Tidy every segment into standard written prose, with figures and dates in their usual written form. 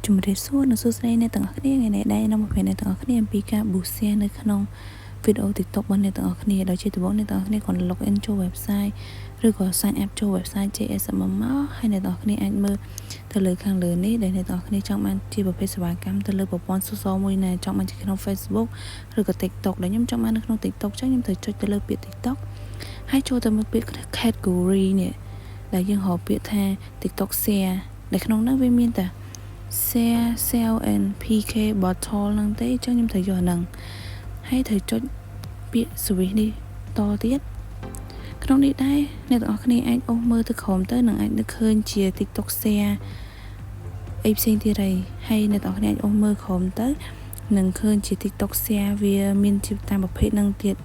ជំរាបសួរនៅសួស្តីអ្នកទាំងអស់គ្នាថ្ងៃនេះដែរនាំមកប្រាប់អ្នកទាំងអស់គ្នាអំពីការ boost share នៅក្នុងវីដេអូ TikTok របស់អ្នកទាំងអស់គ្នាដោយជាដំបូងអ្នកទាំងអស់គ្នាគាត់ log in ចូល website ឬក៏ sign up ចូល website JSM មកហើយអ្នកទាំងអស់គ្នាអាចមើលទៅលើខាងលើនេះដែលអ្នកទាំងអស់គ្នាចង់បានជាប្រភេទសេវាកម្មទៅលើប្រព័ន្ធ social មួយណាចង់បានជាក្នុង Facebook ឬក៏ TikTok ដែលខ្ញុំចង់បាននៅក្នុង TikTok ចឹងខ្ញុំត្រូវចុចទៅលើពាក្យ TikTok ហើយចូលទៅមើលពាក្យ category នេះដែលយើងហៅពាក្យថា TikTok share ដែលក្នុងនោះវាមានតែ share sell and pk bottle ហ្នឹងទេអញ្ចឹងខ្ញុំត្រូវយកអាហ្នឹងហើយត្រូវចុចពាក្យ switch នេះតទៀតក្នុងនេះដែរអ្នកទាំងអស់គ្នាអាចអូសមើលទៅក្រោមទៅនឹងអាចនឹកឃើញជា TikTok share អីផ្សេងទៀតហើយអ្នកទាំងអស់គ្នាអាចអូសមើលក្រោមទៅនឹងឃើញជា TikTok share វាមានជាតាមប្រភេទហ្នឹងទៀត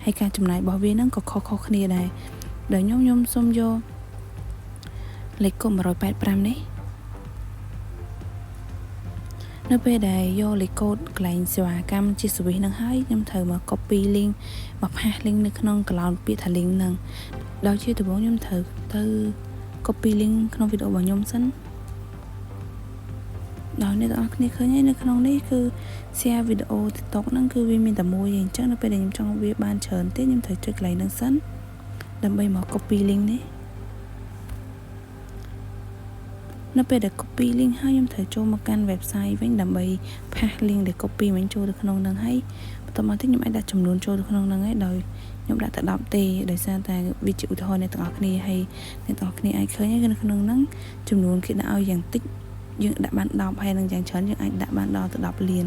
ហើយការចំណាយរបស់វាហ្នឹងក៏ខុសៗគ្នាដែរដោយខ្ញុំសូមយកលេខកុំ185នេះនៅពេលដែលយកលេខកូដកន្លែងសេវាកម្មជា switch ហ្នឹងហើយខ្ញុំត្រូវមក copy link មកផាស link នៅក្នុង cloud ពាក្យថា link ហ្នឹងដោយជាដំបូងខ្ញុំត្រូវទៅ copy link ក្នុងវីដេអូរបស់ខ្ញុំសិនដោយអ្នកទាំងអស់គ្នាឃើញហើយនៅក្នុងនេះគឺ share វីដេអូ TikTok ហ្នឹងគឺវាមានតែមួយឯងអញ្ចឹងនៅពេលដែលខ្ញុំចង់វាបានច្រើនទេខ្ញុំត្រូវចុចកន្លែងហ្នឹងសិនដើម្បីមក copy link នេះនៅពេលដែល copy link ហើយខ្ញុំត្រូវចូលមកកាន់ website វិញដើម្បីផាស link ដែល copy វិញចូលទៅក្នុងហ្នឹងហើយបន្តមកទៀតខ្ញុំអាចដាក់ចំនួនចូលទៅក្នុងហ្នឹងហើយដោយខ្ញុំដាក់តែ10ទេដោយសារតែវាជាឧទាហរណ៍អ្នកទាំងអស់គ្នាហើយអ្នកទាំងអស់គ្នាអាចឃើញហើយនៅក្នុងហ្នឹងចំនួនគេដាក់ឲ្យយ៉ាងតិចយើងដាក់បាន10ហើយនឹងយ៉ាងច្រើនយើងអាចដាក់បានដល់ទៅ10លាន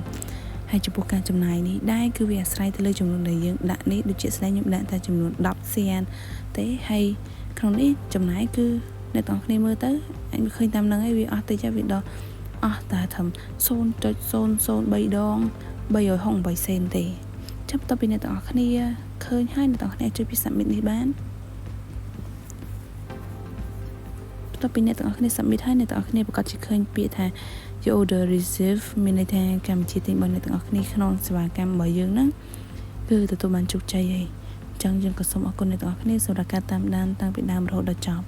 ហើយចំពោះការចំណាយនេះដែរគឺវាអាស្រ័យទៅលើចំនួនដែលយើងដាក់នេះដូចជាស្ដែងខ្ញុំដាក់តែចំនួន10សៀនទេហើយក្នុងនេះចំណាយគឺអ្នកទាំងគ្នាមើលទៅអាចឃើញតាមហ្នឹងហើយវាអស់តិចហើយវាដល់អស់តែត្រឹម 0.003 ដង368សេនទេចាំបន្ទាប់ពីអ្នកទាំងគ្នាឃើញហើយអ្នកទាំងគ្នាជួយពី submit នេះបានបន្ទាប់ពីអ្នកទាំងគ្នា submit ហើយអ្នកទាំងគ្នាប្រកាសជាឃើញពាក្យថា your order receive មានន័យថាកម្មវិធីទិញរបស់អ្នកទាំងគ្នាក្នុងសេវាកម្មរបស់យើងហ្នឹងគឺទទួលបានជោគជ័យហើយអញ្ចឹងយើងក៏សូមអរគុណអ្នកទាំងគ្នាសម្រាប់ការតាមដានតាំងពីដើមរហូតដល់ចប់